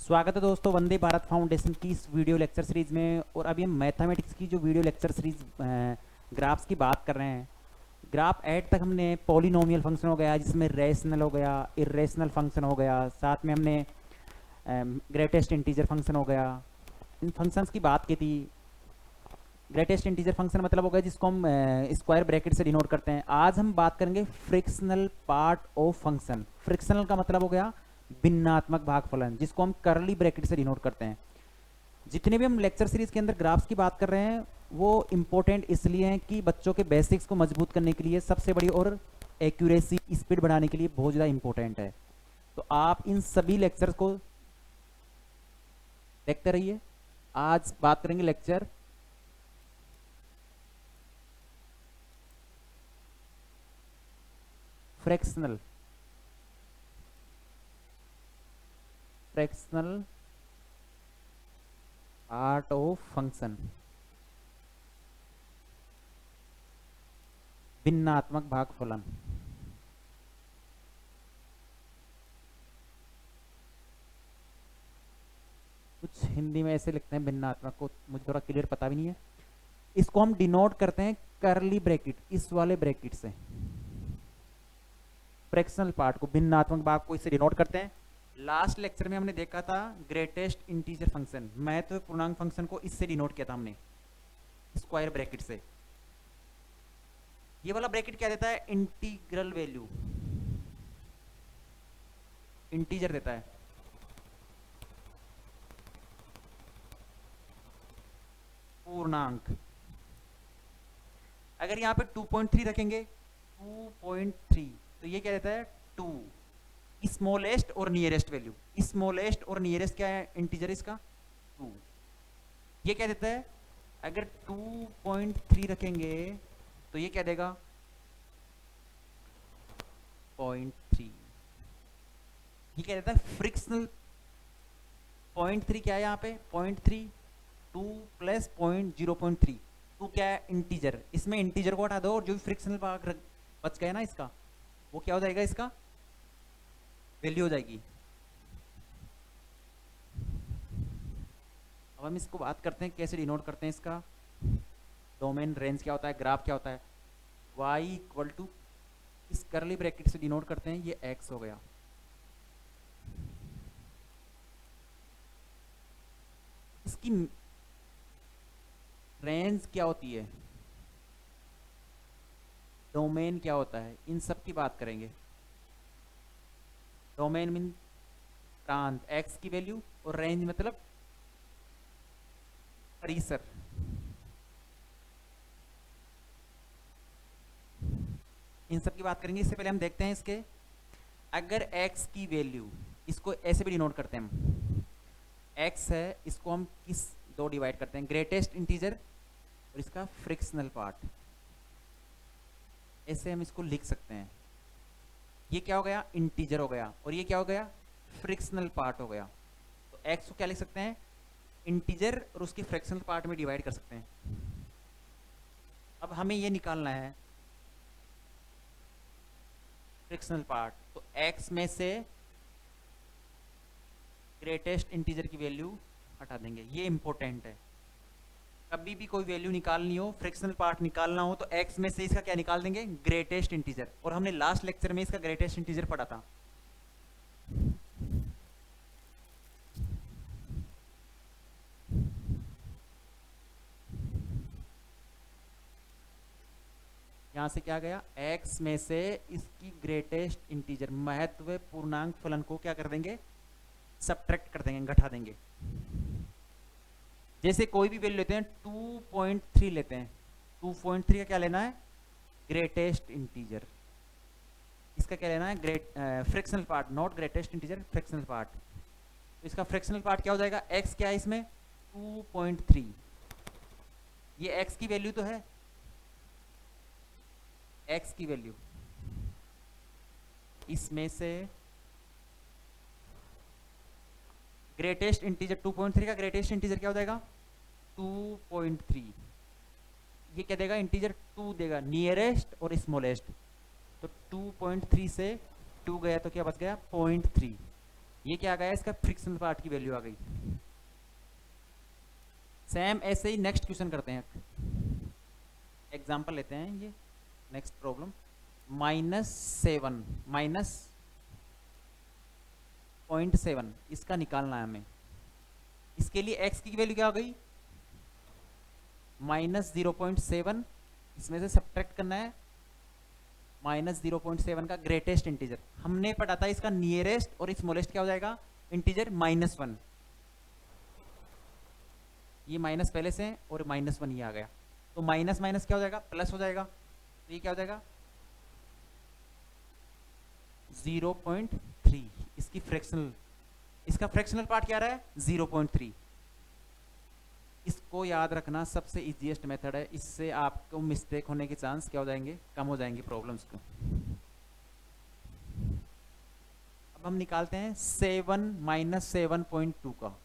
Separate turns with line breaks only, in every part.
स्वागत है दोस्तों वंदे भारत फाउंडेशन की इस वीडियो लेक्चर सीरीज में। और अभी हम मैथमेटिक्स की जो वीडियो लेक्चर सीरीज ग्राफ्स की बात कर रहे हैं। ग्राफ ऐड तक हमने पॉलिनोमियल फंक्शन हो गया, जिसमें रेशनल हो गया, इरेशनल फंक्शन हो गया, साथ में हमने ग्रेटेस्ट इंटीजर फंक्शन हो गया, इन फंक्शंस की बात की थी। ग्रेटेस्ट इंटीजर फंक्शन मतलब हो गया जिसको हम स्क्वायर ब्रैकेट से डिनोट करते हैं। आज हम बात करेंगे frictional part of function. Frictional का मतलब हो गया भिन्नात्मक भागफलन, जिसको हम करली ब्रैकेट से डिनोट करते हैं। जितने भी हम लेक्चर सीरीज के अंदर ग्राफ्स की बात कर रहे हैं वो इंपॉर्टेंट इसलिए हैं कि बच्चों के बेसिक्स को मजबूत करने के लिए सबसे बड़ी, और एक्यूरेसी स्पीड बढ़ाने के लिए बहुत ज़्यादा इंपॉर्टेंट है। तो आप इन सभी लेक्चर्स को देखते रहिए। आज बात करेंगे lecture fractional part of function, भिन्नात्मक भागफलन। कुछ हिंदी में ऐसे लिखते हैं भिन्नात्मक को, मुझे थोड़ा क्लियर पता भी नहीं है। इसको हम डिनोट करते हैं करली ब्रैकेट, इस वाले ब्रैकेट से। फ्रैक्शनल पार्ट को, भिन्नात्मक भाग को इससे डिनोट करते हैं। लास्ट लेक्चर में हमने देखा था ग्रेटेस्ट इंटीजर फंक्शन, महत्व पूर्णांक फंक्शन को इससे डिनोट किया था हमने, स्क्वायर ब्रैकेट से। ये वाला ब्रैकेट क्या देता है? इंटीग्रल वैल्यू, इंटीजर देता है। पूर्णांक। अगर यहां पे 2.3 रखेंगे, 2.3, तो ये क्या देता है? 2। स्मॉलेस्ट और नियरेस्ट वैल्यू, स्मॉलेस्ट और नियरेस्ट क्या है? इंटीजर इसका 2। ये क्या देता है? अगर 2.3 रखेंगे तो ये क्या देगा? 0.3। ये क्या देता है? फ्रिक्शनल। 0.3 क्या है यहाँ पे? 0.3, 2 प्लस 0.3। 2 क्या है? इंटीजर। इसमें इंटीजर को हटा दो और जो भी फ्रिक्शनल भाग बच गया ना इसका, वो क्या हो जाएगा? इसका वैल्यू हो जाएगी। अब हम इसको बात करते हैं कैसे डिनोट करते हैं इसका। डोमेन, रेंज क्या होता है, ग्राफ क्या होता है। y इक्वल टू, इस करली ब्रैकेट से डिनोट करते हैं, ये x हो गया। इसकी रेंज क्या होती है, डोमेन क्या होता है, इन सब की बात करेंगे। डोमेन मीन प्रांत, x की वैल्यू, और रेंज मतलब परिसर। इन सब की बात करेंगे। इससे पहले हम देखते हैं इसके, अगर x की वैल्यू, इसको ऐसे भी डिनोट करते हैं हम, x है, इसको हम किस दो डिवाइड करते हैं? ग्रेटेस्ट इंटीजर और इसका फ्रिक्शनल पार्ट। ऐसे हम इसको लिख सकते हैं। ये क्या हो गया? इंटीजर हो गया, और ये क्या हो गया? फ्रिक्शनल पार्ट हो गया। तो x को क्या लिख सकते हैं? इंटीजर, और उसके फ्रैक्शनल पार्ट में डिवाइड कर सकते हैं। अब हमें ये निकालना है फ्रैक्शनल पार्ट, तो x में से ग्रेटेस्ट इंटीजर की वैल्यू हटा देंगे। ये इंपॉर्टेंट है। कभी भी कोई वैल्यू निकालनी हो, फ्रैक्शनल पार्ट निकालना हो, तो x में से इसका क्या निकाल देंगे? Greatest integer. और हमने लास्ट लेक्चर में इसका ग्रेटेस्ट इंटीजर पढ़ा था। यहां से क्या गया? x में से इसकी ग्रेटेस्ट इंटीजर, महत्व पूर्णांक फलन को क्या कर देंगे? सब्ट्रैक्ट कर देंगे, घटा देंगे। जैसे कोई भी वैल्यू लेते हैं, 2.3 लेते हैं, 2.3 का क्या लेना है? Greatest integer. इसका क्या लेना है? Fractional part, not greatest integer, fractional part. तो इसका फ्रैक्शनल पार्ट क्या हो जाएगा? x क्या है इसमें? 2.3। ये x की वैल्यू तो है, x की वैल्यू, इसमें से ग्रेटेस्ट इंटीजर 2.3 का ग्रेटेस्ट इंटीजर क्या हो जाएगा? 2.3। ये क्या देगा? इंटीजर 2 देगा, नियरेस्ट और स्मॉलेस्ट। तो 2.3 से 2 गया तो क्या बच गया? 0.3। ये क्या आ गया, इसका फ्रिक्शनल पार्ट की वैल्यू आ गई। सेम ऐसे ही नेक्स्ट क्वेश्चन करते हैं, एग्जांपल लेते हैं। ये नेक्स्ट प्रॉब्लम -7 -0.7 इसका निकालना है हमें। इसके लिए x की वैल्यू क्या हो गई, -0.7, इसमें से सब्ट्रैक्ट करना है -0.7 का ग्रेटेस्ट इंटीजर। हमने पढ़ा था इसका नियरेस्ट और स्मॉलेस्ट क्या हो जाएगा, इंटीजर -1। ये माइनस पहले से है और -1 ये आ गया, तो माइनस माइनस क्या हो जाएगा, प्लस हो जाएगा। तो ये क्या हो जाएगा 0.3। इसकी फ्रैक्शनल, इसका फ्रैक्शनल पार्ट क्या रहा है 0.3। इसको याद रखना सबसे इजीएस्ट मेथड है, इससे आपको मिस्टेक होने के चांस क्या हो जाएंगे, कम हो जाएंगे प्रॉब्लम्स को। अब हम निकालते हैं 7 -7.2 का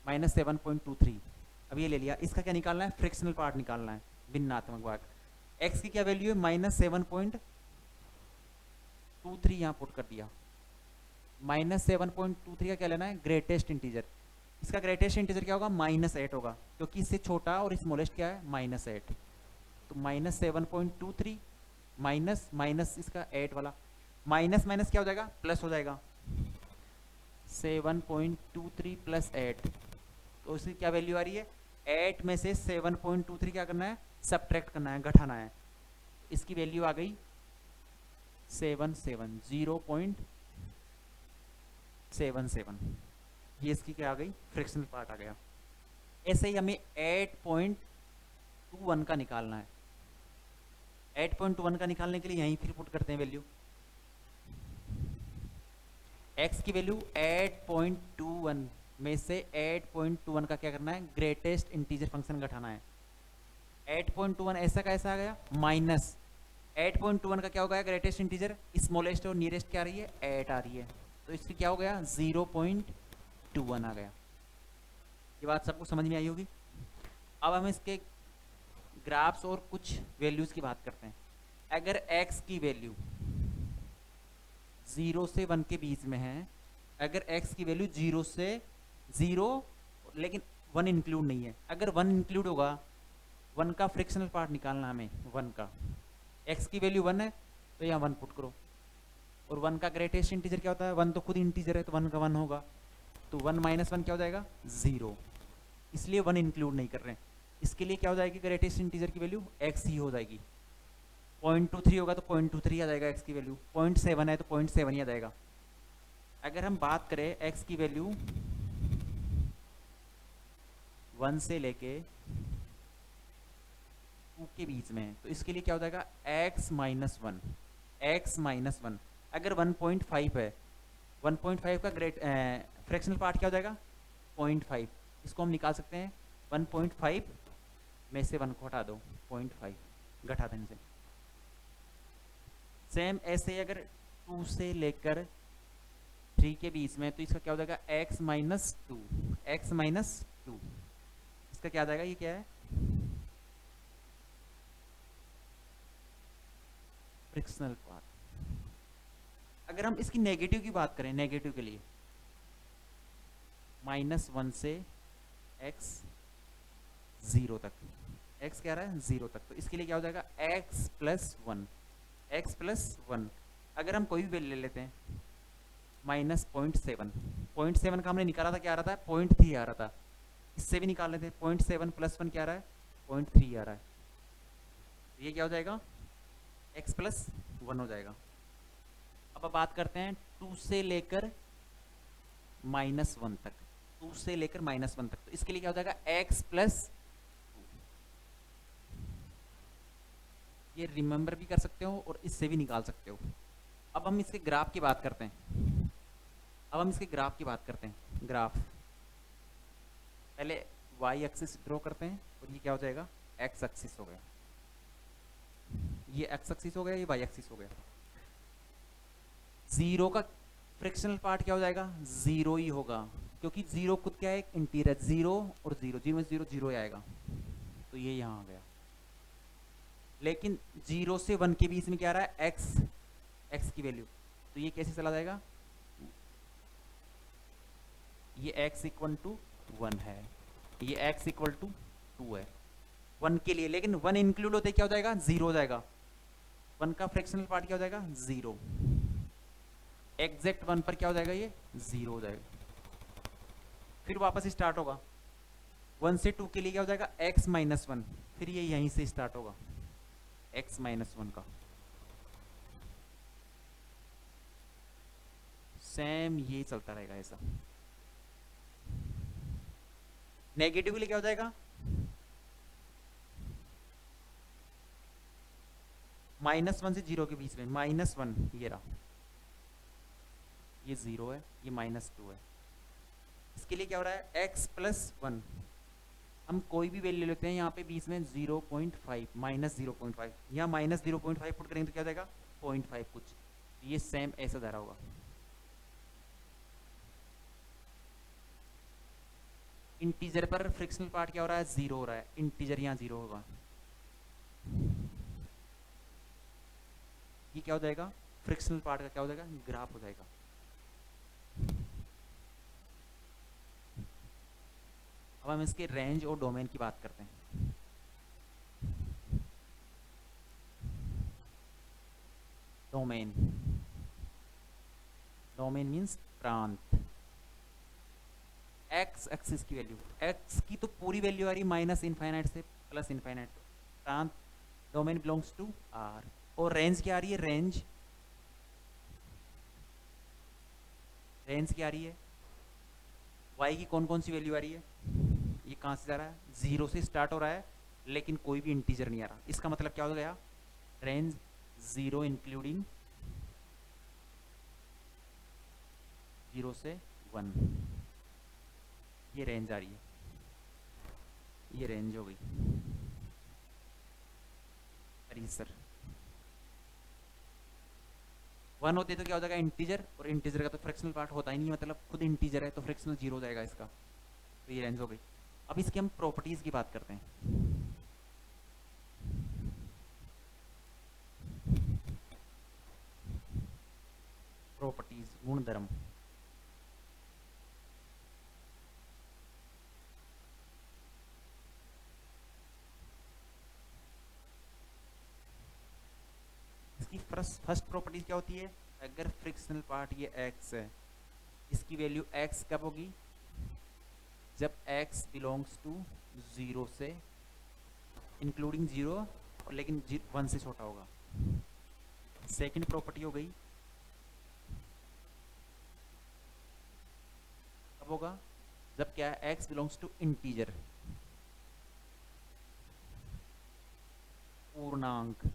-7.23। अब ये ले लिया, इसका क्या निकालना है, फ्रैक्शनल पार्ट निकालना है, भिन्नात्मक भाग। x की क्या वैल्यू है -7.23, यहाँ पुट कर दिया। -7.23 का क्या लेना है, ग्रेटेस्ट इंटीजर। इसका ग्रेटेस्ट इंटीजर क्या होगा, -8 होगा, क्योंकि इससे छोटा और स्मॉलेस्ट क्या है -8। तो -7.23 माइनस माइनस इसका 8 वाला, माइनस माइनस क्या हो जाएगा, प्लस हो जाएगा। 7.23 + 8, तो इसकी क्या वैल्यू आ रही है, 8 में से 7.23 क्या करना है, सब्ट्रैक्ट करना है, घटाना है। इसकी वैल्यू आ गई 0.77। ये इसकी क्या आ गई, फ्रैक्शनल पार्ट आ गया। ऐसे ही हमें 8.21 का निकालना है। 8.21 का निकालने के लिए यहीं फिर पुट करते हैं वैल्यू। x की वैल्यू 8.21 में से 8.21 का क्या करना है, ग्रेटेस्ट इंटीजर फंक्शन घटाना है। 8.21 ऐसा कैसा आ गया, माइनस 8.21 का क्या हो गया, ग्रेटेस्ट इंटीजर, स्मॉलेस्ट और नियरेस्ट क्या आ रही है, 8 आ रही है, तो इसकी क्या हो गया 0.21 आ गया। ये बात सबको समझ में आई होगी। अब हम इसके ग्राफ्स और कुछ वैल्यूज की बात करते हैं। अगर x की वैल्यू 0 से 1 के बीच में है, अगर x की वैल्यू 0 से 0 लेकिन 1 इंक्लूड नहीं है, अगर 1 इंक्लूड होगा, 1 का फ्रैक्शनल पार्ट निकालना हमें, 1 का, x की वैल्यू 1 है तो यहाँ 1 पुट करो। और 1 का ग्रेटेस्ट इंटीजर क्या होता है, 1 तो खुद इंटीजर है तो 1 का 1 होगा, तो 1 - 1 क्या हो जाएगा 0, इसलिए 1 इंक्लूड नहीं कर रहे हैं। इसके लिए क्या हो जाएगी, ग्रेटेस्ट इंटीजर की वैल्यू x ही हो जाएगी। 0.23 होगा तो 0.23 आ जाएगा x की वैल्यू, 0.7 है तो 0.7 ही आ जाएगा। अगर हम बात करें x की वैल्यू 1 से लेके 2 के बीच में है, तो इसके लिए क्या हो जाएगा x - 1। अगर 1.5 है, 1.5 का फ्रैक्शनल पार्ट क्या हो जाएगा 0.5, इसको हम निकाल सकते हैं 1.5 में से 1 को हटा दो, 0.5 घटा देने से। सेम ऐसे अगर 2 से लेकर 3 के बीच में, तो इसका क्या हो जाएगा x - 2, इसका क्या आ जाएगा, ये क्या है फ्रिक्शनल पार्ट। अगर हम इसकी नेगेटिव की बात करें, नेगेटिव के लिए -1 से x 0 तक, x क्या रहा है 0 तक, तो इसके लिए क्या हो जाएगा x + 1। अगर हम कोई भी वैल्यू ले लेते हैं -0.7 का हमने निकाला था, क्या आ रहा था 0.3 आ रहा था, इससे भी निकाल लेते हैं 0.7 + 1 क्या आ रहा है 0.3 आ रहा है, ये क्या हो जाएगा x + 1 हो जाएगा। अब बात करते हैं 2 से लेकर -1 तक, 2 से लेकर -1 तक, तो इसके लिए क्या हो जाएगा x + 2। ये रिमेंबर भी कर सकते हो और इससे भी निकाल सकते हो। अब हम इसके ग्राफ की बात करते हैं, ग्राफ पहले y एक्सिस ड्रॉ करते हैं, और ये क्या हो जाएगा x एक्सिस हो गया, ये x एक्सिस हो गया, ये y एक्सिस हो गया। 0 का फ्रैक्शनल पार्ट क्या हो जाएगा 0 ही होगा, क्योंकि 0 खुद क्या है एक इंटीजर, 0 और 0, 0 में 0 0 आएगा, तो ये यहाँ आ गया। लेकिन 0 से 1 के बीच में क्या आ रहा है x की वैल्यू, तो ये कैसे चला जाएगा ये x इक्वल टू 1 है, ये x इक्वल टू 2 है 1 के लिए, लेकिन 1 इंक्लूड होते क्या हो जाएगा, 0 हो जाएगा। 1 का फ्रैक्शनल पार्ट क्या हो जाएगा, 0। एग्जैक्ट 1 पर क्या हो जाएगा, ये 0 हो जाएगा। फिर वापस स्टार्ट होगा 1 से 2 के लिए क्या हो जाएगा, x माइनस 1, फिर ये यहीं से स्टार्ट होगा x माइनस 1 का। सेम ये चलता रहेगा ऐसा। नेगेटिव के लिए क्या हो जाएगा, -1 से 0 के बीच में -1, ये रहा, ये 0 है, ये -2 है। इसके लिए क्या हो रहा है, x प्लस 1, हम कोई भी वैल्यू लेते हैं यहाँ पे बीच में 0.5 -0.5, यहाँ -0.5 पुट करेंगे तो क्या हो जाएगा 0.5 कुछ, ये सेम ऐसा जा रहा होगा। इंटीजर पर फ्रिक्शनल पार्ट क्या हो रहा है, 0 हो रहा है, इंटीजर यहाँ 0 होगा, ये क्या हो जाएगा, फ्रिक्शनल पार्ट का क्या हो जाएगा, ग्राफ हो जाएगा। अब हम इसके रेंज और डोमेन की बात करते हैं। डोमेन, डोमेन मीन्स प्रांत। एक्स एक्सिस की वैल्यू, एक्स की तो पूरी वैल्यू आ रही -इनफाइनाइट से +इनफाइनाइट, प्रांत डोमेन बिलोंग्स टू आर। और रेंज क्या आ रही है, रेंज, रेंज क्या आ रही है, y की कौन कौन सी वैल्यू आ रही है, ये कहाँ से जा रहा है, 0 से स्टार्ट हो रहा है लेकिन कोई भी इंटीजर नहीं आ रहा। इसका मतलब क्या हो गया, रेंज 0 इंक्लूडिंग 0 से 1, ये रेंज आ रही है, ये रेंज हो गई। अरे सर 1 होते तो क्या हो जाएगा, इंटीजर, और इंटीजर का तो फ्रैक्शनल पार्ट होता ही नहीं, मतलब खुद इंटीजर है तो फ्रैक्शनल 0 हो जाएगा इसका, तो ये रेंज हो गई। अब इसकी हम प्रॉपर्टीज की बात करते हैं। प्रॉपर्टीज, गुणधर्म। इसकी फर्स्ट प्रॉपर्टीज क्या होती है, अगर फ्रिक्शनल पार्ट ये x है, इसकी वैल्यू x कब होगी, जब x बिलोंग्स टू 0 से इंक्लूडिंग 0 और लेकिन 1 से छोटा होगा। सेकंड प्रॉपर्टी हो गई, कब होगा, जब क्या है, x बिलोंग्स टू इंटीजर, पूर्णांक।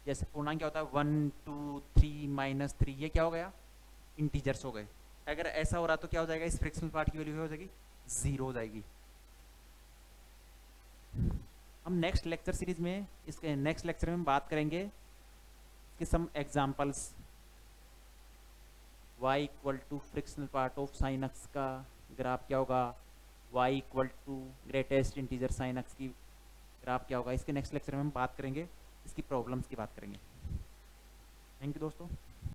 जैसे पूर्णांक क्या होता है, 1 2 3 -3, ये क्या हो गया, इंटीजर्स हो गए। अगर ऐसा हो रहा तो क्या हो जाएगा, इस फ्रैक्शनल पार्ट की वैल्यू हो जाएगी 0 हो जाएगी। हम नेक्स्ट लेक्चर सीरीज में, इसके नेक्स्ट लेक्चर में हम बात करेंगे इसके some examples. y equal to fractional part of sine x का ग्राफ क्या होगा, y equal to greatest integer sine x की ग्राफ क्या होगा, इसके नेक्स्ट लेक्चर में हम बात करेंगे, इसकी प्रॉब्लम्स की बात करेंगे। थैंक यू दोस्तों।